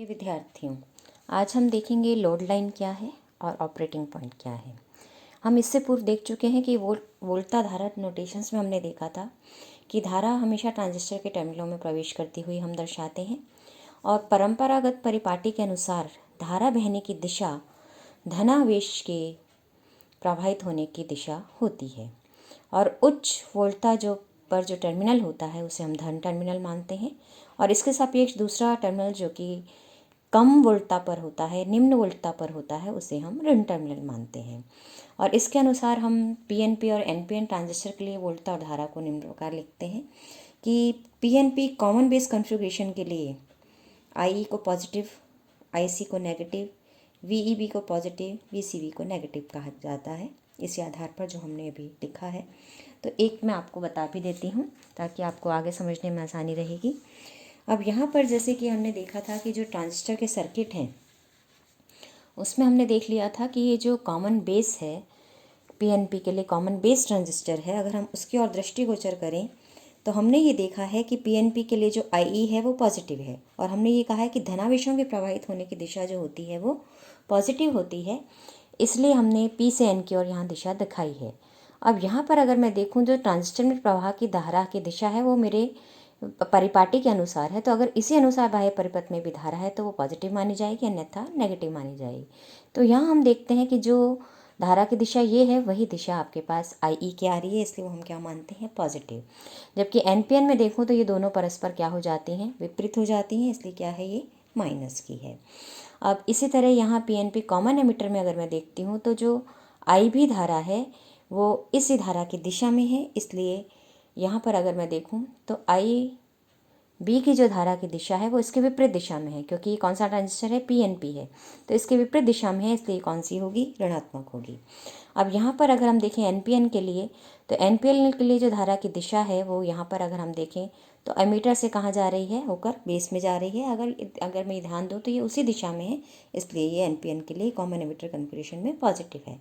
प्रिय विद्यार्थियों, आज हम देखेंगे लोड लाइन क्या है और ऑपरेटिंग पॉइंट क्या है। हम इससे पूर्व देख चुके हैं कि वोल्टा धारा नोटेशंस में हमने देखा था कि धारा हमेशा ट्रांजिस्टर के टर्मिनलों में प्रवेश करती हुई हम दर्शाते हैं और परंपरागत परिपाटी के अनुसार धारा बहने की दिशा धनावेश के प्रवाहित होने की दिशा होती है और उच्च वोल्टा जो टर्मिनल होता है उसे हम धन टर्मिनल मानते हैं और इसके सापेक्ष दूसरा टर्मिनल जो कि कम वोल्टता पर होता है, निम्न वोल्टता पर होता है, उसे हम ऋण टर्मिनल मानते हैं। और इसके अनुसार हम पीएनपी और एनपीएन ट्रांजिस्टर के लिए वोल्टता और धारा को निम्न प्रकार लिखते हैं कि पीएनपी कॉमन बेस कॉन्फ़िगरेशन के लिए आई को पॉजिटिव, आईसी को नेगेटिव, वीईबी को पॉजिटिव, वीसीबी को नेगेटिव कहा जाता है। इसी आधार पर जो हमने अभी लिखा है, तो एक मैं आपको बता भी देती हूँ ताकि आपको आगे समझने में आसानी रहेगी। अब यहाँ पर जैसे कि हमने देखा था कि जो ट्रांजिस्टर के सर्किट हैं उसमें हमने देख लिया था कि ये जो कॉमन बेस है पीएनपी के लिए कॉमन बेस ट्रांजिस्टर है, अगर हम उसकी ओर दृष्टिगोचर करें तो हमने ये देखा है कि पीएनपी के लिए जो आई है वो पॉजिटिव है और हमने ये कहा है कि धनावेशों के प्रवाहित होने की दिशा जो होती है वो पॉजिटिव होती है, इसलिए हमने पी से एन की ओर यहाँ दिशा दिखाई है। अब यहाँ पर अगर मैं देखूँ जो ट्रांजिस्टर में प्रवाह की धारा की दिशा है वो मेरे परिपाटी के अनुसार है, तो अगर इसी अनुसार बाह्य परिपथ में भी धारा है तो वो पॉजिटिव मानी जाएगी, अन्यथा नेगेटिव मानी जाएगी। तो यहाँ हम देखते हैं कि जो धारा की दिशा ये है वही दिशा आपके पास आई ई की आ रही है, इसलिए वो हम क्या मानते हैं, पॉजिटिव। जबकि एनपीएन में देखूँ तो ये दोनों परस्पर क्या हो जाती हैं, विपरीत हो जाती हैं, इसलिए क्या है, ये माइनस की है। अब इसी तरह यहाँ पीएनपी कॉमन एमीटर में अगर मैं देखती हूँ तो जो आई भी धारा है वो इसी धारा की दिशा में है, इसलिए यहाँ पर अगर मैं देखूँ तो आई बी की जो धारा की दिशा है वो इसके विपरीत दिशा में है, क्योंकि ये कौन सा ट्रांजिस्टर है, पीएनपी है, तो इसके विपरीत दिशा में है, इसलिए कौन सी होगी, ऋणात्मक होगी। अब यहाँ पर अगर हम देखें एनपीएन के लिए, तो एनपीएन के लिए जो धारा की दिशा है वो यहाँ पर अगर हम देखें तो एमीटर से कहाँ जा रही है, होकर बेस में जा रही है। अगर मैं ध्यान दूँ तो ये उसी दिशा में है, इसलिए ये एनपीएन के लिए कॉमन एमीटर कन्फिगरेशन में पॉजिटिव है।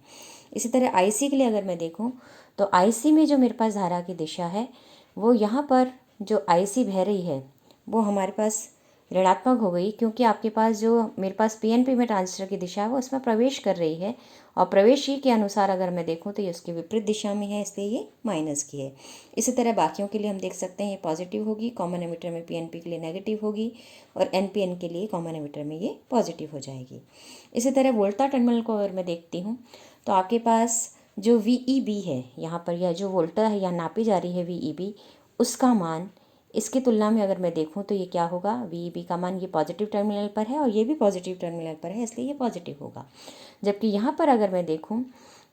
इसी तरह आईसी के लिए अगर मैं देखूँ तो आईसी में जो मेरे पास धारा की दिशा है वो यहाँ पर जो आईसी बह रही है वो हमारे पास ऋणात्मक हो गई, क्योंकि आपके पास जो मेरे पास पीएनपी में ट्रांजिस्टर की दिशा है वो उसमें प्रवेश कर रही है और प्रवेश ही के अनुसार अगर मैं देखूं तो ये उसके विपरीत दिशा में है, इसलिए ये माइनस की है। इसी तरह बाकियों के लिए हम देख सकते हैं ये पॉजिटिव होगी, कॉमन एमीटर में पीएनपी के लिए नेगेटिव होगी और एनपीएन के लिए कॉमन एमीटर में ये पॉजिटिव हो जाएगी। इसी तरह वोल्टा टर्मिनल को अगर मैं देखती हूँ तो आपके पास जो वीईबी है यहाँ पर, या जो वोल्टा है यहाँ नापी जा रही है वीईबी, उसका मान इसकी तुलना में अगर मैं देखूं तो ये क्या होगा, वीईबी का मान ये पॉजिटिव टर्मिनल पर है और ये भी पॉजिटिव टर्मिनल पर है, इसलिए ये पॉजिटिव होगा। जबकि यहाँ पर अगर मैं देखूं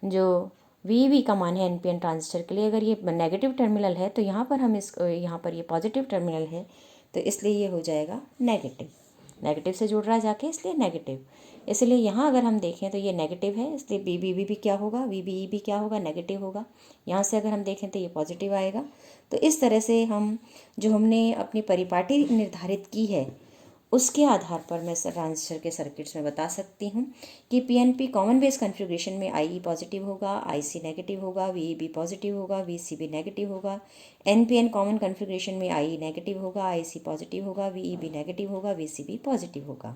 जो वीईबी का मान है एनपीएन ट्रांजिस्टर के लिए, अगर ये नेगेटिव टर्मिनल है तो यहाँ पर हम यहाँ पर ये पॉजिटिव टर्मिनल है, तो इसलिए ये हो जाएगा नेगेटिव, नेगेटिव से जुड़ रहा है जाके, इसलिए नेगेटिव। इसलिए यहाँ अगर हम देखें तो ये नेगेटिव है, इसलिए बीबीबी भी क्या होगा, वीबीई भी क्या होगा, नेगेटिव होगा। यहाँ से अगर हम देखें तो ये पॉजिटिव आएगा। तो इस तरह से हम जो हमने अपनी परिपाटी निर्धारित की है उसके आधार पर मैं ट्रांजिस्टर के सर्किट्स में बता सकती हूँ कि पीएनपी कॉमन बेस कॉन्फ़िगरेशन में आई पॉजिटिव होगा, आईसी नेगेटिव होगा, वीईबी पॉजिटिव होगा, वीसीबी नेगेटिव होगा। एनपीएन कॉमन कॉन्फ़िगरेशन में आई नेगेटिव होगा, आईसी पॉजिटिव होगा, वीईबी नेगेटिव होगा, वीसीबी पॉजिटिव होगा।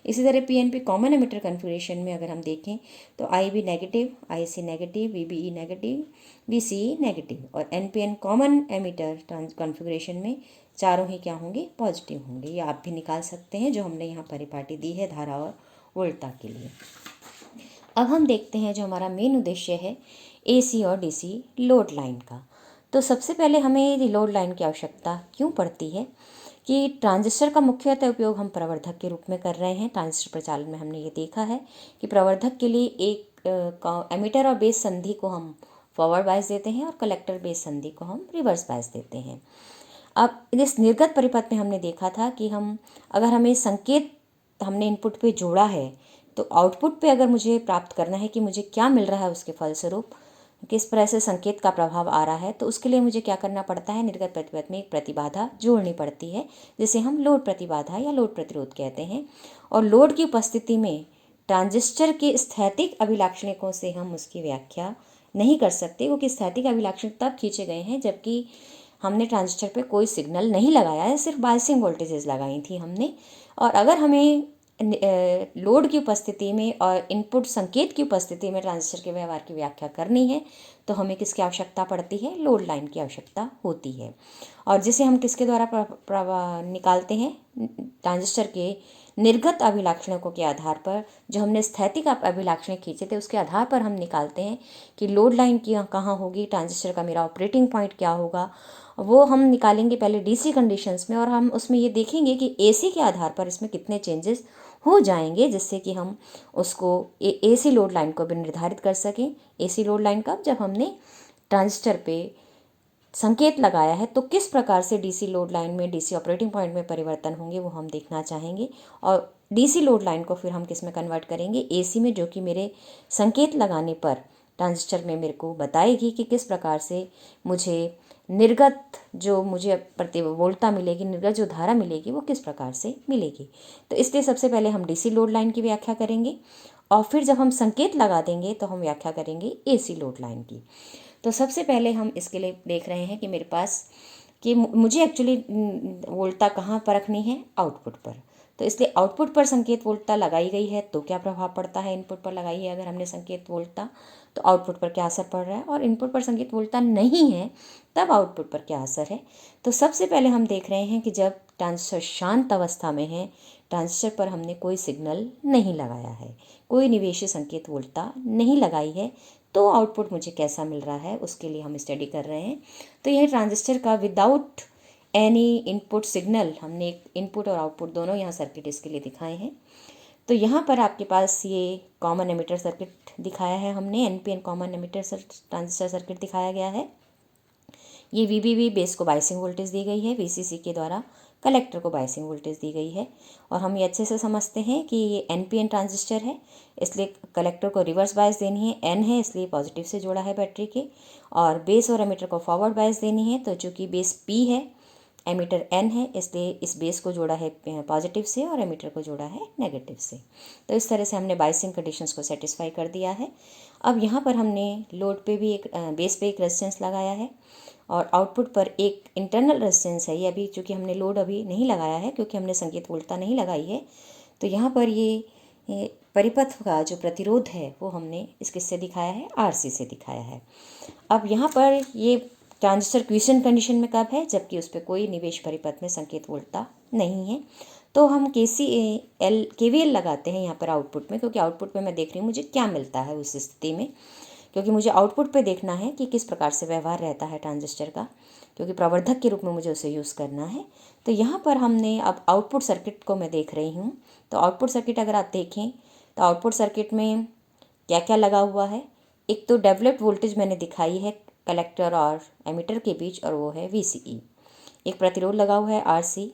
इसी तरह पीएनपी कॉमन एमीटर कॉन्फ़िगरेशन में अगर हम देखें तो आई भी negative, IC negative, VBE negative, VCE negative और एनपीएन कॉमन एमीटर कॉन्फ़िगरेशन में चारों ही क्या होंगे, पॉजिटिव होंगे। ये आप भी निकाल सकते हैं जो हमने यहाँ परिपाटी दी है धारा और वोल्टा के लिए। अब हम देखते हैं जो हमारा मेन उद्देश्य है एसी और डीसी लोड लाइन का। तो सबसे पहले हमें लोड लाइन की आवश्यकता क्यों पड़ती है कि ट्रांजिस्टर का मुख्यतः उपयोग हम प्रवर्धक के रूप में कर रहे हैं। ट्रांजिस्टर प्रचालन में हमने ये देखा है कि प्रवर्धक के लिए एक एमीटर और बेस संधि को हम फॉरवर्ड बायस देते हैं और कलेक्टर बेस संधि को हम रिवर्स बायस देते हैं। अब इस निर्गत परिपथ में हमने देखा था कि अगर हमें संकेत हमने इनपुट पे जोड़ा है तो आउटपुट पे अगर मुझे प्राप्त करना है कि मुझे क्या मिल रहा है, उसके फलस्वरूप किस तरह से संकेत का प्रभाव आ रहा है, तो उसके लिए मुझे क्या करना पड़ता है, निर्गत प्रतिपथ में एक प्रतिबाधा जोड़नी पड़ती है जिसे हम लोड प्रतिबाधा या लोड प्रतिरोध कहते हैं। और लोड की उपस्थिति में ट्रांजिस्टर के स्थैतिक अभिलाक्षणिकों से हम उसकी व्याख्या नहीं कर सकते, क्योंकि स्थैतिक अभिलाक्षणिक तब खींचे गए हैं जबकि हमने ट्रांजिस्टर पे कोई सिग्नल नहीं लगाया है, सिर्फ बायसिंग वोल्टेजेस लगाई थी हमने। और अगर हमें लोड की उपस्थिति में और इनपुट संकेत की उपस्थिति में ट्रांजिस्टर के व्यवहार की व्याख्या करनी है तो हमें किसकी आवश्यकता पड़ती है? लोड लाइन की आवश्यकता होती है। और जिसे हम किसके द्वारा निकालते हैं? ट्रांजिस्टर के निर्गत अभिलाक्षणिकों के आधार पर, जो हमने स्थैतिक अभिलाक्षणिक खींचे थे उसके आधार पर हम निकालते हैं कि लोड लाइन की कहाँ होगी, ट्रांजिस्टर का मेरा ऑपरेटिंग पॉइंट क्या होगा। वो हम निकालेंगे पहले डीसी कंडीशंस में, और हम उसमें ये देखेंगे कि एसी के आधार पर इसमें कितने चेंजेस हो जाएंगे, जिससे कि हम उसको एसी लोड लाइन को भी निर्धारित कर सकें। एसी लोड लाइन कब? जब हमने ट्रांजिस्टर पे संकेत लगाया है तो किस प्रकार से डीसी लोड लाइन में, डीसी ऑपरेटिंग पॉइंट में परिवर्तन होंगे वो हम देखना चाहेंगे। और डीसी लोड लाइन को फिर हम किस में कन्वर्ट करेंगे? एसी में, जो कि मेरे संकेत लगाने पर ट्रांजिस्टर में मेरे को बताएगी कि किस प्रकार से मुझे निर्गत जो मुझे प्रतिवोल्टता मिलेगी, निर्गत जो धारा मिलेगी वो किस प्रकार से मिलेगी। तो इसलिए सबसे पहले हम डीसी लोड लाइन की व्याख्या करेंगे और फिर जब हम संकेत लगा देंगे तो हम व्याख्या करेंगे एसी लोड लाइन की। तो सबसे पहले हम इसके लिए देख रहे हैं कि मेरे पास कि मुझे एक्चुअली वोल्टता कहाँ परखनी है? आउटपुट पर। तो इसलिए आउटपुट पर संकेत वोल्टता लगाई गई है तो क्या प्रभाव पड़ता है? इनपुट पर लगाई है अगर हमने संकेत वोल्टता तो आउटपुट पर क्या असर पड़ रहा है, और इनपुट पर संकेत वोल्टता नहीं है तब आउटपुट पर क्या असर है। तो सबसे पहले हम देख रहे हैं कि जब ट्रांजिस्टर शांत अवस्था में है, ट्रांजिस्टर पर हमने कोई सिग्नल नहीं लगाया है, कोई निवेशी संकेत वोल्टता नहीं लगाई है, तो आउटपुट मुझे कैसा मिल रहा है उसके लिए हम स्टडी कर रहे हैं। तो यह ट्रांजिस्टर का विदाउट एनी इनपुट सिग्नल, हमने एक इनपुट और आउटपुट दोनों यहाँ सर्किट इसके लिए दिखाए हैं। तो यहाँ पर आपके पास ये कॉमन एमिटर सर्किट दिखाया है हमने, NPN common emitter transistor circuit दिखाया गया है। ये वीबीवी बेस को बायसिंग वोल्टेज दी गई है, वीसीसी के द्वारा कलेक्टर को बायसिंग वोल्टेज दी गई है। और हम ये अच्छे से समझते हैं कि ये एनपीएन ट्रांजिस्टर है, इसलिए कलेक्टर को रिवर्स बायस देनी है, एन है इसलिए पॉजिटिव से जोड़ा है बैटरी के, और बेस और एमीटर को फॉरवर्ड बायस देनी है। तो चूँकि बेस पी है, एमीटर एन है, इसलिए इस बेस को जोड़ा है पॉजिटिव से और एमीटर को जोड़ा है नेगेटिव से। तो इस तरह से हमने बायसिंग कंडीशंस को सेटिस्फाई कर दिया है। अब यहाँ पर हमने लोड पे भी एक बेस पे एक रेजिस्टेंस लगाया है और आउटपुट पर एक इंटरनल रेजिस्टेंस है। ये अभी चूँकि हमने लोड अभी नहीं लगाया है क्योंकि हमने संकेत वोल्टता नहीं लगाई है, तो यहाँ पर ये परिपथ का जो प्रतिरोध है वो हमने इस किससे दिखाया है? आरसी से दिखाया है। अब यहाँ पर ये ट्रांजिस्टर क्विसेंट कंडीशन में कब है? जबकि उस पर कोई निवेश परिपथ में संकेत वोल्टता नहीं है। तो हम केवीएल लगाते हैं यहाँ पर आउटपुट में, क्योंकि आउटपुट में मैं देख रही हूँ मुझे क्या मिलता है उस स्थिति में, क्योंकि मुझे आउटपुट पे देखना है कि किस प्रकार से व्यवहार रहता है ट्रांजिस्टर का, क्योंकि प्रवर्धक के रूप में मुझे उसे यूज़ करना है। तो यहाँ पर हमने अब आउटपुट सर्किट को मैं देख रही हूँ। तो आउटपुट सर्किट अगर आप देखें तो आउटपुट सर्किट में क्या क्या लगा हुआ है? एक तो डेवलप्ड वोल्टेज मैंने दिखाई है कलेक्टर और एमीटर के बीच, और वो है VCE। एक प्रतिरोध लगा हुआ है RC,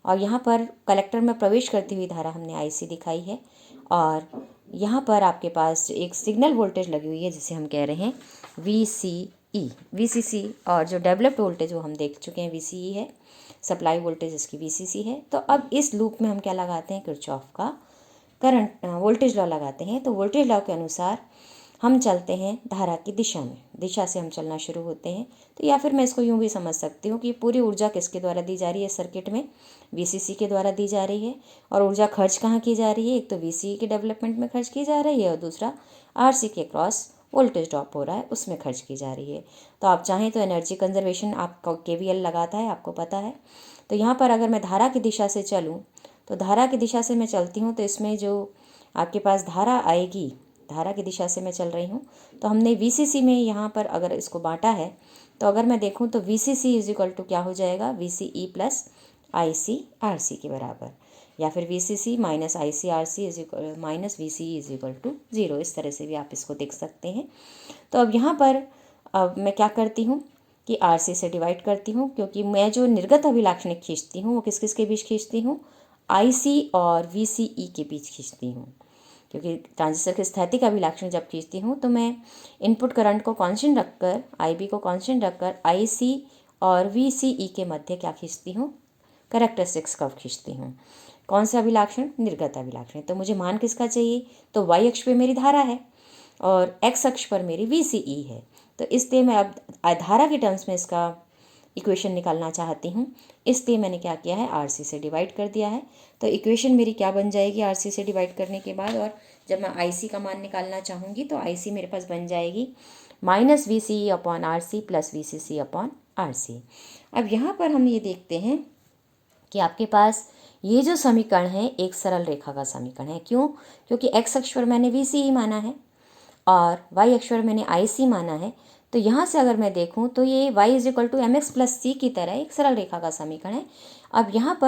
और यहाँ पर कलेक्टर में प्रवेश करती हुई धारा हमने IC दिखाई है। और यहाँ पर आपके पास एक सिग्नल वोल्टेज लगी हुई है जिसे हम कह रहे हैं VCC, और जो डेवलप्ड वोल्टेज वो हम देख चुके हैं VCE है, सप्लाई वोल्टेज इसकी VCC है। तो अब इस लूप में हम क्या लगाते हैं? किरचॉफ का करंट वोल्टेज लॉ लगाते हैं। तो वोल्टेज लॉ के अनुसार हम चलते हैं धारा की दिशा में, दिशा से हम चलना शुरू होते हैं। तो या फिर मैं इसको यूँ भी समझ सकती हूँ कि पूरी ऊर्जा किसके द्वारा दी जा रही है सर्किट में? VCC के द्वारा दी जा रही है। और ऊर्जा खर्च कहाँ की जा रही है? एक तो VCE के डेवलपमेंट में खर्च की जा रही है और दूसरा RC के क्रॉस वोल्टेज ड्रॉप हो रहा है उसमें खर्च की जा रही है। तो आप चाहें तो एनर्जी कंजर्वेशन आपका KVL लगाता है, आपको पता है। तो यहाँ पर अगर मैं धारा की दिशा से चलूँ, तो धारा की दिशा से मैं चलती हूँ तो इसमें जो आपके पास धारा आएगी, धारा की दिशा से मैं चल रही हूँ, तो हमने VCC में यहाँ पर अगर इसको बांटा है तो अगर मैं देखूँ तो VCC इज इक्वल टू क्या हो जाएगा? VCE प्लस IC RC के बराबर, या फिर VCC minus IC RC is equal minus VCE is equal to 0। इस तरह से भी आप इसको देख सकते हैं। तो अब यहाँ पर अब मैं क्या करती हूँ कि RC से डिवाइड करती हूँ, क्योंकि मैं जो निर्गत अभिलाक्षणिक खींचती हूँ वो किस किस के बीच खींचती हूँ? IC और VCE के बीच खींचती हूँ, क्योंकि ट्रांजिस्टर के स्थैतिक अभिलाक्षण जब खींचती हूँ तो मैं इनपुट करंट को कांस्टेंट रखकर, IB को कांस्टेंट रखकर IC और VCE के मध्य क्या खींचती हूँ? कैरेक्टरिस्टिक्स कर्व खींचती हूँ। कौन सा अभिलाक्षण? निर्गत अभिलाक्षण। तो मुझे मान किसका चाहिए? तो y अक्ष पे मेरी धारा है और x अक्ष पर मेरी VCE है। तो इसलिए मैं अब धारा के टर्म्स में इसका इक्वेशन निकालना चाहती हूँ, इसलिए मैंने क्या किया है, आरसी से डिवाइड कर दिया है। तो इक्वेशन मेरी क्या बन जाएगी आरसी से डिवाइड करने के बाद, और जब मैं आईसी का मान निकालना चाहूँगी तो आईसी मेरे पास बन जाएगी minus V C E upon R C plus V C C upon R C. अब यहाँ पर हम ये देखते हैं कि आपके पास ये जो समीकरण है एक सरल रेखा का समीकरण है। क्यों? क्योंकि एक्स अक्ष पर मैंने वी सी ई माना है और वाई अक्ष पर मैंने आई सी माना है। तो यहाँ से अगर मैं देखूँ तो ये y is equal to M X plus C की तरह एक सरल रेखा का समीकरण है। अब यहाँ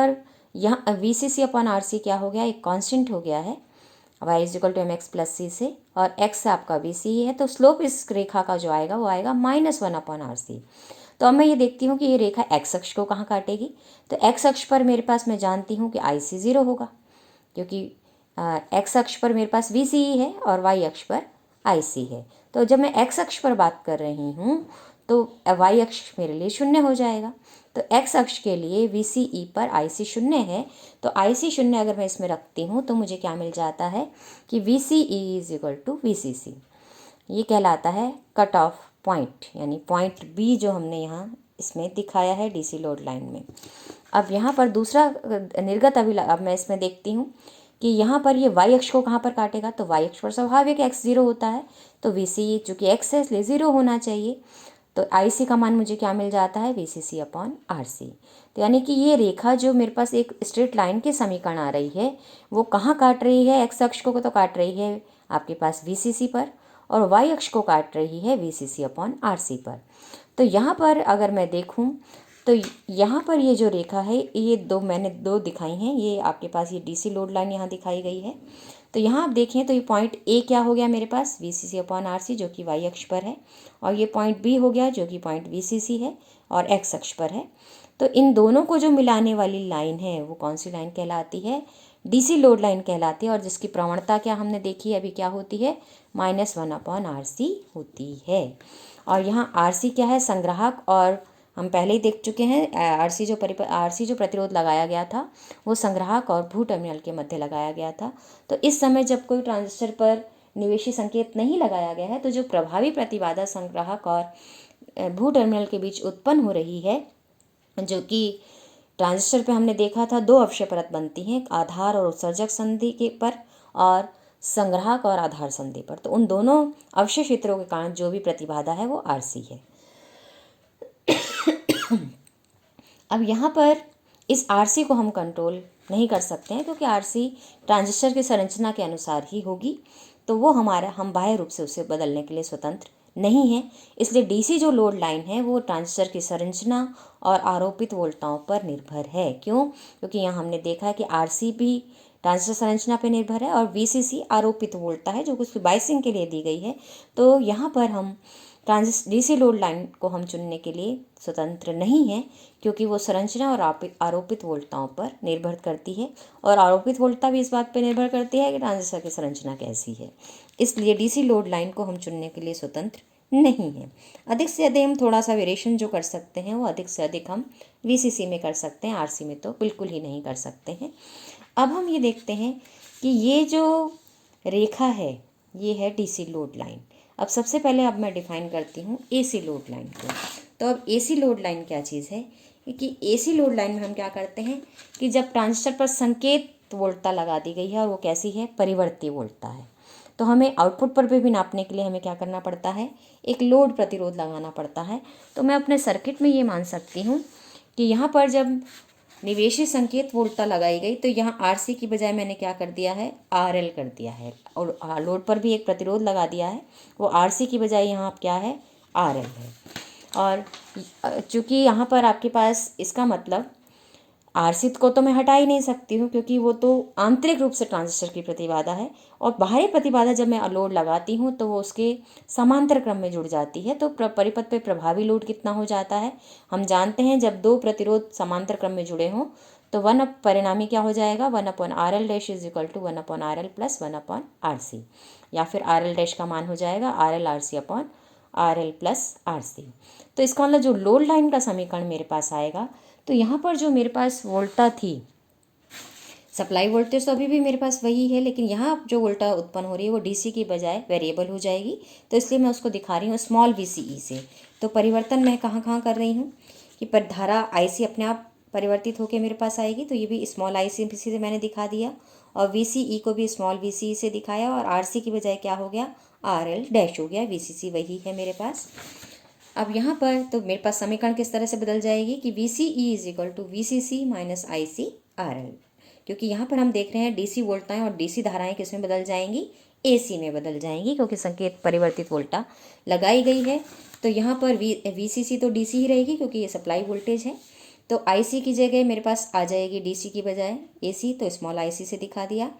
V C C upon R C क्या हो गया, एक कांस्टेंट हो गया है y is equal to M X plus C से, और x आपका वी सी है, तो स्लोप इस रेखा का जो आएगा वो आएगा -1 अपॉन आर सी। तो अब मैं ये देखती हूँ कि ये रेखा x अक्ष को कहाँ काटेगी। तो x अक्ष पर मेरे पास मैं जानती हूँ कि आई सी 0 होगा, क्योंकि x अक्ष पर मेरे पास वी सी है और y अक्ष पर आई सी है। तो जब मैं x अक्ष पर बात कर रही हूँ तो y अक्ष मेरे लिए 0 हो जाएगा। तो x अक्ष के लिए वी सी ई पर आई सी 0 है, तो आई सी 0 अगर मैं इसमें रखती हूँ तो मुझे क्या मिल जाता है कि V C E is equal to V C C. ये कहलाता है कट ऑफ पॉइंट, यानी पॉइंट बी जो हमने यहाँ इसमें दिखाया है डीसी लोड लाइन में। अब यहाँ पर दूसरा निर्गत अब मैं इसमें देखती हूँ कि यहाँ पर ये y अक्ष को कहाँ पर काटेगा, तो y अक्ष पर स्वाभाविक x 0 होता है, तो वी सी चूँकि x है इसलिए 0 होना चाहिए। तो आई सी का मान मुझे क्या मिल जाता है, V C C upon R C. तो यानी कि ये रेखा जो मेरे पास एक स्ट्रेट लाइन के समीकरण आ रही है वो कहाँ काट रही है, x अक्ष को तो काट रही है आपके पास वी सी सी पर, और y अक्ष को काट रही है V C C upon R C पर। तो यहाँ पर अगर मैं देखूँ तो यहाँ पर ये जो रेखा है, ये मैंने दो दिखाई हैं। ये आपके पास ये डीसी लोड लाइन यहाँ दिखाई गई है। तो यहाँ आप देखें तो ये पॉइंट ए क्या हो गया मेरे पास, V C C upon R C, जो कि वाई अक्ष पर है, और ये पॉइंट बी हो गया जो कि पॉइंट वी सी सी है और एक्स अक्ष पर है। तो इन दोनों को जो मिलाने वाली लाइन है वो कौन सी लाइन कहलाती है, डीसी लोड लाइन कहलाती है, और जिसकी प्रवणता क्या हमने देखी अभी क्या होती है, -1 अपॉन आर सी होती है। और यहाँ आर सी क्या है, संग्राहक, और हम पहले ही देख चुके हैं आरसी जो प्रतिरोध लगाया गया था वो संग्राहक और भू टर्मिनल के मध्य लगाया गया था। तो इस समय जब कोई ट्रांजिस्टर पर निवेशी संकेत नहीं लगाया गया है तो जो प्रभावी प्रतिबाधा संग्राहक और भू टर्मिनल के बीच उत्पन्न हो रही है, जो कि ट्रांजिस्टर पे हमने देखा था 2 अवक्षय परत बनती हैं, आधार और उत्सर्जक संधि के पर और संग्राहक और आधार संधि पर। तो उन दोनों अवक्षय क्षेत्रों के कारण जो भी प्रतिबाधा है वो आरसी है। अब यहाँ पर इस आरसी को हम कंट्रोल नहीं कर सकते हैं, क्योंकि आरसी ट्रांजिस्टर की संरचना के अनुसार ही होगी, तो वो हम बाह्य रूप से उसे बदलने के लिए स्वतंत्र नहीं है। इसलिए डीसी जो लोड लाइन है वो ट्रांजिस्टर की संरचना और आरोपित वोल्टताओं पर निर्भर है। क्यों? क्योंकि यहाँ हमने देखा है कि आरसी भी ट्रांजिस्टर संरचना पर निर्भर है और वीसीसी आरोपित वोल्टता है जो उसकी बाइसिंग के लिए दी गई है। तो यहाँ पर हम डीसी लोड लाइन को हम चुनने के लिए स्वतंत्र नहीं है, क्योंकि वो संरचना और आरोपित वोल्टताओं पर निर्भर करती है, और आरोपित वोल्टता भी इस बात पर निर्भर करती है कि ट्रांजिस्टर की संरचना कैसी है। इसलिए डीसी लोड लाइन को हम चुनने के लिए स्वतंत्र नहीं है। अधिक से अधिक हम थोड़ा सा वेरिएशन जो कर सकते हैं वो अधिक से अधिक हम वीसीसी में कर सकते हैं, आरसी में तो बिल्कुल ही नहीं कर सकते हैं। अब हम ये देखते हैं कि ये जो रेखा है ये है डीसी लोड लाइन। अब सबसे पहले अब मैं डिफाइन करती हूँ एसी लोड लाइन को। तो अब एसी लोड लाइन क्या चीज़ है कि एसी लोड लाइन में हम क्या करते हैं कि जब ट्रांजिस्टर पर संकेत वोल्टता लगा दी गई है और वो कैसी है, परिवर्ती वोल्टता है, तो हमें आउटपुट पर भी नापने के लिए हमें क्या करना पड़ता है, एक लोड प्रतिरोध लगाना पड़ता है। तो मैं अपने सर्किट में ये मान सकती हूँ कि यहाँ पर जब निवेशी संकेत वोल्टता लगाई गई तो यहाँ आरसी की बजाय मैंने क्या कर दिया है, आरएल कर दिया है, और लोड पर भी एक प्रतिरोध लगा दिया है, वो आरसी की बजाय यहाँ आप क्या है, आरएल है। और चूँकि यहाँ पर आपके पास इसका मतलब आरसी को तो मैं हटा ही नहीं सकती हूँ, क्योंकि वो तो आंतरिक रूप से ट्रांजिस्टर की प्रतिबाधा है, और बाहरी प्रतिबाधा जब मैं लोड लगाती हूँ तो वो उसके समांतर क्रम में जुड़ जाती है। तो परिपथ पे प्रभावी लोड कितना हो जाता है, हम जानते हैं जब 2 प्रतिरोध समांतर क्रम में जुड़े हों तो परिणामी क्या हो जाएगा, 1/RL dash is equal to 1/RL plus 1/RC, या फिर RL डैश का मान हो जाएगा RL RC upon RL plus RC। तो इसका मतलब जो लोड लाइन का समीकरण मेरे पास आएगा, तो यहाँ पर जो मेरे पास वोल्टता थी, सप्लाई वोल्टेज तो अभी भी मेरे पास वही है, लेकिन यहाँ जो वोल्टता उत्पन्न हो रही है वो डीसी की बजाय वेरिएबल हो जाएगी। तो इसलिए मैं उसको दिखा रही हूँ स्मॉल वीसीई से। तो परिवर्तन मैं कहाँ कहाँ कर रही हूँ कि पर धारा आई सी अपने आप परिवर्तित होकर मेरे पास आएगी, तो ये भी स्मॉल आई सी से मैंने दिखा दिया, और वी सी ई को भी स्मॉल वी सी से दिखाया, और आर सी की बजाय क्या हो गया, आर एल डैश हो गया, वी सी सी वही है मेरे पास। अब यहाँ पर तो मेरे पास समीकरण किस तरह से बदल जाएगी कि V C E is equal to V C C minus I C R L, क्योंकि यहाँ पर हम देख रहे हैं डीसी वोल्टाएं और डीसी धाराएं किस में बदल जाएंगी, एसी में बदल जाएंगी, क्योंकि संकेत परिवर्तित वोल्टा लगाई गई है। तो यहाँ पर वी सी सी तो डीसी ही रहेगी क्योंकि ये सप्लाई वोल्टेज है। तो आईसी की जगह मेरे पास आ जाएगी डीसी की बजाय एसी, तो स्मॉल आईसी से दिखा दिया।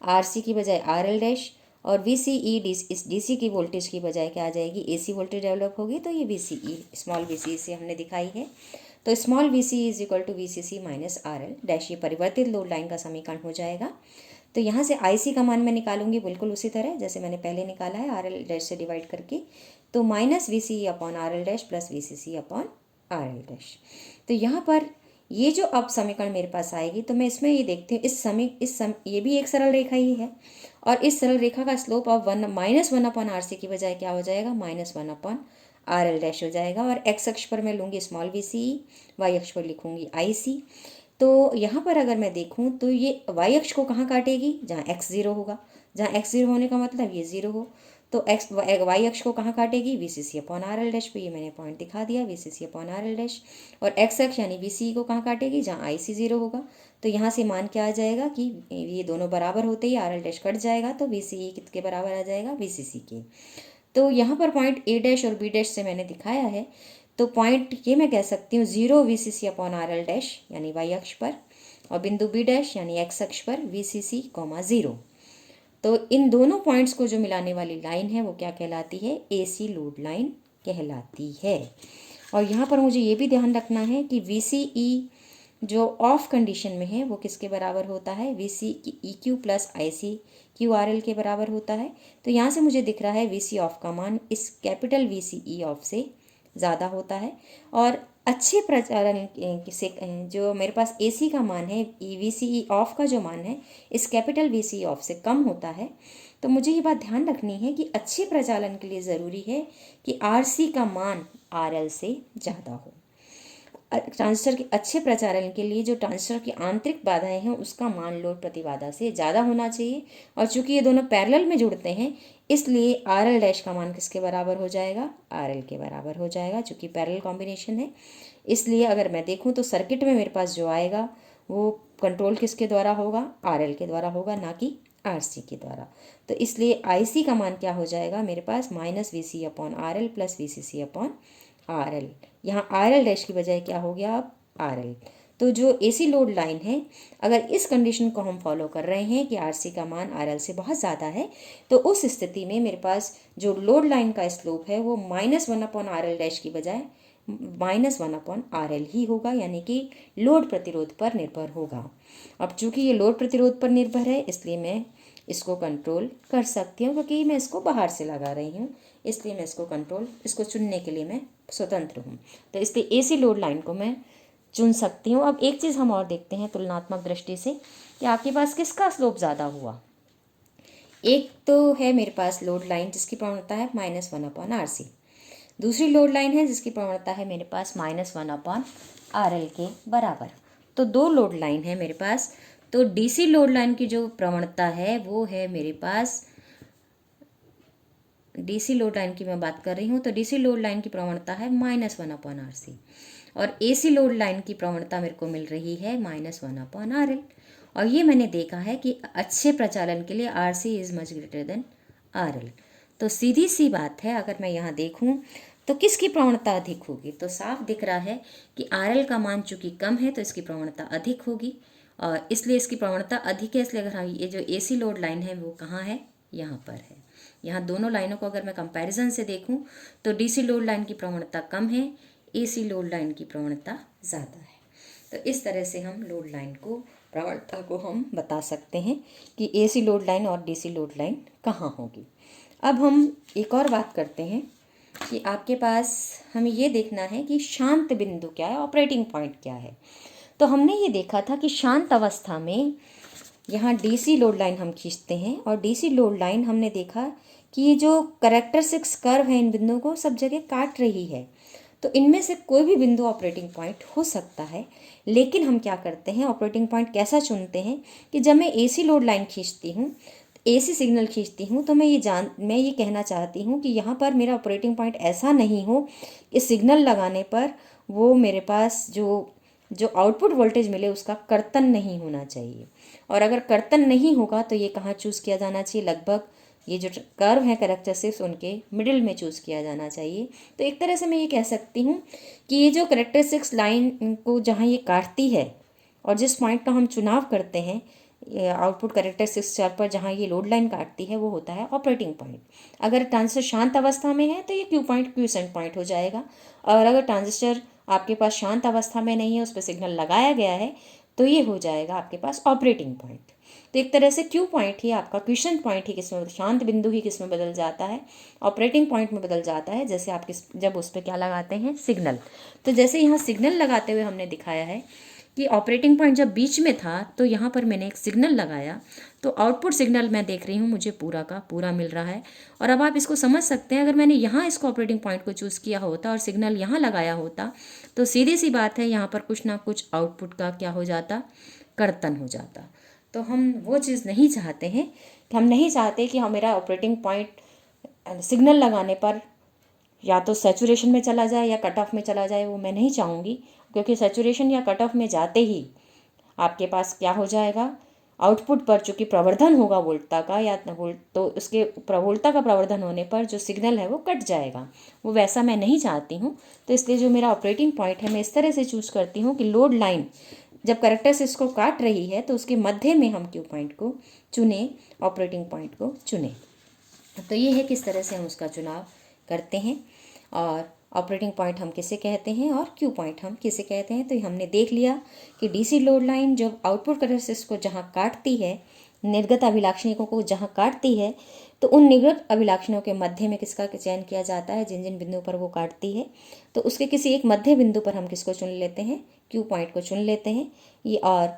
आरसी की बजाय आरएल डैश, और वीसीई इस डीसी की वोल्टेज की बजाय क्या आ जाएगी, एसी वोल्टेज डेवलप होगी, तो ये वीसीई स्मॉल वीसीई से हमने दिखाई है। तो small VCE is equal to VCC minus RL dash, ये परिवर्तित लोड लाइन का समीकरण हो जाएगा। तो यहाँ से आईसी का मान मैं निकालूंगी बिल्कुल उसी तरह जैसे मैंने पहले निकाला है, आरएल डैश से डिवाइड करके, तो minus VCE upon RL dash plus VCC upon RL dash. तो यहाँ पर ये जो अब समीकरण मेरे पास आएगी, तो मैं इसमें ये देखती हूँ ये भी एक सरल रेखा ही है, और इस सरल रेखा का स्लोप अब -1 अपॉन आर सी की बजाय क्या हो जाएगा, -1 अपॉन आर एल डैश हो जाएगा। और एक्स अक्ष पर मैं लूँगी स्मॉल वी सी, वाई अक्ष पर लिखूँगी आई सी। तो यहाँ पर अगर मैं देखूँ तो ये वाई अक्ष को कहाँ काटेगी, जहाँ एक्स ज़ीरो होगा, जहाँ एक्स ज़ीरो होने का मतलब ये ज़ीरो हो, तो एक्स वाई अक्ष को कहाँ काटेगी, V C C upon R L dash पे, ये मैंने पॉइंट दिखा दिया, V C C upon R L dash. और एक्स अक्ष यानी वी सी को कहाँ काटेगी, जहाँ आई सी ज़ीरो होगा। तो यहाँ से मान क्या आ जाएगा कि ये दोनों बराबर होते ही आर एल डैश कट जाएगा, तो वी सी किसके बराबर आ जाएगा, वी सी सी के। तो यहाँ पर पॉइंट ए डैश और बी डैश से मैंने दिखाया है, तो पॉइंट ये मैं कह सकती हूँ 0 V C C upon R L dash यानी वाई अक्ष पर, और बिंदु बी डैश यानी एक्स अक्ष पर वी सी सी कॉमा 0। तो इन दोनों पॉइंट्स को जो मिलाने वाली लाइन है वो क्या कहलाती है, एसी लोड लाइन कहलाती है। और यहाँ पर मुझे ये भी ध्यान रखना है कि वीसीई जो ऑफ कंडीशन में है वो किसके बराबर होता है, V C E Q plus I C Q R L के बराबर होता है। तो यहाँ से मुझे दिख रहा है वी सी ऑफ का मान इस capital V C E off से ज़्यादा होता है, और अच्छे प्रचालन से जो मेरे पास एसी का मान है, वी सी ई ऑफ का जो मान है इस कैपिटल वी सी ऑफ से कम होता है। तो मुझे ये बात ध्यान रखनी है कि अच्छे प्रचालन के लिए ज़रूरी है कि आर सी का मान आर एल से ज़्यादा हो। ट्रांजिस्टर के अच्छे प्रचालन के लिए जो ट्रांजिस्टर की आंतरिक बाधाएं हैं उसका मान लोड प्रतिबाधा से ज़्यादा होना चाहिए, और चूंकि ये दोनों पैरेलल में जुड़ते हैं इसलिए आर एल डैश का मान किसके बराबर हो जाएगा, आर एल के बराबर हो जाएगा, चूंकि पैरेलल कॉम्बिनेशन है। इसलिए अगर मैं देखूं तो सर्किट में मेरे पास जो आएगा वो कंट्रोल किसके द्वारा होगा, आर एल के द्वारा होगा, ना कि आर सी के द्वारा। तो इसलिए आई सी का मान क्या हो जाएगा मेरे पास, minus V C upon R L plus V C C upon R L. यहाँ आर एल डैश की बजाय क्या हो गया अब आर एल। तो जो एसी लोड लाइन है, अगर इस कंडीशन को हम फॉलो कर रहे हैं कि आर सी का मान आर एल से बहुत ज़्यादा है, तो उस स्थिति में मेरे पास जो लोड लाइन का स्लोप है वो -1 अपॉन आर एल डैश की बजाय -1 अपॉन आर एल ही होगा, यानी कि लोड प्रतिरोध पर निर्भर होगा। अब चूंकि ये लोड प्रतिरोध पर निर्भर है इसलिए मैं इसको कंट्रोल कर सकती हूँ, क्योंकि मैं इसको बाहर से लगा रही हूँ, इसलिए मैं इसको चुनने के लिए मैं स्वतंत्र हूँ। तो इसलिए एसी लोड लाइन को मैं चुन सकती हूँ। अब एक चीज़ हम और देखते हैं तुलनात्मक दृष्टि से कि आपके पास किसका स्लोप ज़्यादा हुआ। एक तो है मेरे पास लोड लाइन जिसकी प्रवणता है -1 अपॉन आर सी, दूसरी लोड लाइन है जिसकी प्रवणता है मेरे पास -1 अपॉन आर एल के बराबर। तो दो लोड लाइन है मेरे पास। तो डीसी लोड लाइन की जो प्रवणता है वो है मेरे पास, डीसी लोड लाइन की मैं बात कर रही हूँ, तो डीसी लोड लाइन की प्रवणता है -1 अपॉन आर सी, और एसी लोड लाइन की प्रवणता मेरे को मिल रही है -1 अपॉन आर एल। और ये मैंने देखा है कि अच्छे प्रचालन के लिए R C is much greater than R L. तो सीधी सी बात है, अगर मैं यहाँ देखूँ तो किसकी प्रवणता अधिक होगी, तो साफ दिख रहा है कि आर एल का मान चूँकि कम है तो इसकी प्रवणता अधिक होगी, और इसलिए इसकी प्रवणता अधिक है। इसलिए अगर हम ये जो एसी लोड लाइन है वो कहाँ है, यहाँ पर है। यहाँ दोनों लाइनों को अगर मैं कंपैरिजन से देखूं तो डीसी लोड लाइन की प्रवणता कम है, एसी लोड लाइन की प्रवणता ज़्यादा है। तो इस तरह से हम लोड लाइन को, प्रवणता को हम बता सकते हैं कि एसी लोड लाइन और डीसी लोड लाइन कहाँ होगी। अब हम एक और बात करते हैं कि आपके पास हमें ये देखना है कि शांत बिंदु क्या है, ऑपरेटिंग पॉइंट क्या है। तो हमने ये देखा था कि शांत अवस्था में यहाँ डीसी लोड लाइन हम खींचते हैं, और डीसी लोड लाइन हमने देखा कि ये जो कैरेक्टरिस्टिक्स कर्व है इन बिंदुओं को सब जगह काट रही है। तो इनमें से कोई भी बिंदु ऑपरेटिंग पॉइंट हो सकता है। लेकिन हम क्या करते हैं, ऑपरेटिंग पॉइंट कैसा चुनते हैं कि जब मैं एसी लोड लाइन खींचती हूँ, एसी सिग्नल खींचती हूँ, तो मैं ये कहना चाहती हूँ कि यहाँ पर मेरा ऑपरेटिंग पॉइंट ऐसा नहीं हो कि सिग्नल लगाने पर वो मेरे पास जो आउटपुट वोल्टेज मिले उसका कर्तन नहीं होना चाहिए। और अगर कर्तन नहीं होगा तो ये कहाँ चूज़ किया जाना चाहिए, लगभग ये जो कर्व हैं करेक्टरिस्टिक्स उनके मिडिल में चूज़ किया जाना चाहिए। तो एक तरह से मैं ये कह सकती हूँ कि ये जो करेक्टरिस्टिक्स लाइन को जहाँ ये काटती है और जिस पॉइंट का हम चुनाव करते हैं आउटपुट करेक्टरिस्टिक्स चार्ट पर, जहाँ ये लोड लाइन काटती है, वो होता है ऑपरेटिंग पॉइंट। अगर ट्रांजिस्टर शांत अवस्था में है तो ये क्यूसेंट पॉइंट हो जाएगा, और अगर ट्रांजिस्टर आपके पास शांत अवस्था में नहीं है, उस पर सिग्नल लगाया गया है, तो ये हो जाएगा आपके पास ऑपरेटिंग पॉइंट। तो एक तरह से क्यू पॉइंट ही आपका क्वेश्चन पॉइंट ही किसमें, शांत बिंदु ही किसमें बदल जाता है, ऑपरेटिंग पॉइंट में बदल जाता है, जैसे आप जब उस पर क्या लगाते हैं, सिग्नल। तो जैसे यहाँ सिग्नल लगाते हुए हमने दिखाया है कि ऑपरेटिंग पॉइंट जब बीच में था तो यहाँ पर मैंने एक सिग्नल लगाया, तो आउटपुट सिग्नल मैं देख रही हूँ मुझे पूरा का पूरा मिल रहा है। और अब आप इसको समझ सकते हैं, अगर मैंने यहाँ इसको ऑपरेटिंग पॉइंट को चूज़ किया होता और सिग्नल यहाँ लगाया होता, तो सीधी सी बात है यहाँ पर कुछ ना कुछ आउटपुट का क्या हो जाता, कर्तन हो जाता। तो हम वो चीज़ नहीं चाहते हैं, कि हम नहीं चाहते कि मेरा ऑपरेटिंग पॉइंट सिग्नल लगाने पर या तो सैचुरेशन में चला जाए या कट ऑफ में चला जाए, वो मैं नहीं चाहूँगी। क्योंकि सैचुरेशन या कट ऑफ में जाते ही आपके पास क्या हो जाएगा, आउटपुट पर चूँकि प्रवर्धन होगा वोल्टता का, या तो उसके वोल्टता का प्रवर्धन होने पर जो सिग्नल है वो कट जाएगा, वो वैसा मैं नहीं चाहती हूँ। तो इसलिए जो मेरा ऑपरेटिंग पॉइंट है मैं इस तरह से चूज़ करती हूँ कि लोड लाइन जब करेक्टरिस्टिक्स को काट रही है तो उसके मध्य में हम क्यू पॉइंट को चुने, ऑपरेटिंग पॉइंट को चुने। तो ये है किस तरह से हम उसका चुनाव करते हैं, और ऑपरेटिंग पॉइंट हम किसे कहते हैं और क्यू पॉइंट हम किसे कहते हैं। तो हमने देख लिया कि डीसी लोड लाइन जब आउटपुट करेक्टरिस्टिक्स को जहाँ काटती है, निर्गत अभिलाक्षणिकों को जहाँ काटती है, तो उन निर्गत अभिलाक्षणों के मध्य में किसका चयन किया जाता है, जिन जिन बिंदुओं पर वो काटती है, तो उसके किसी एक मध्य बिंदु पर हम किसको चुन लेते हैं, क्यू पॉइंट को चुन लेते हैं। ये और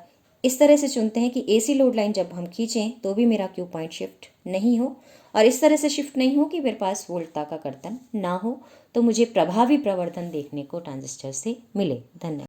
इस तरह से चुनते हैं कि एसी लोड लाइन जब हम खींचें तो भी मेरा क्यू पॉइंट शिफ्ट नहीं हो, और इस तरह से शिफ्ट नहीं हो कि मेरे पास वोल्टता का कर्तन ना हो, तो मुझे प्रभावी प्रवर्धन देखने को ट्रांजिस्टर से मिले। धन्यवाद।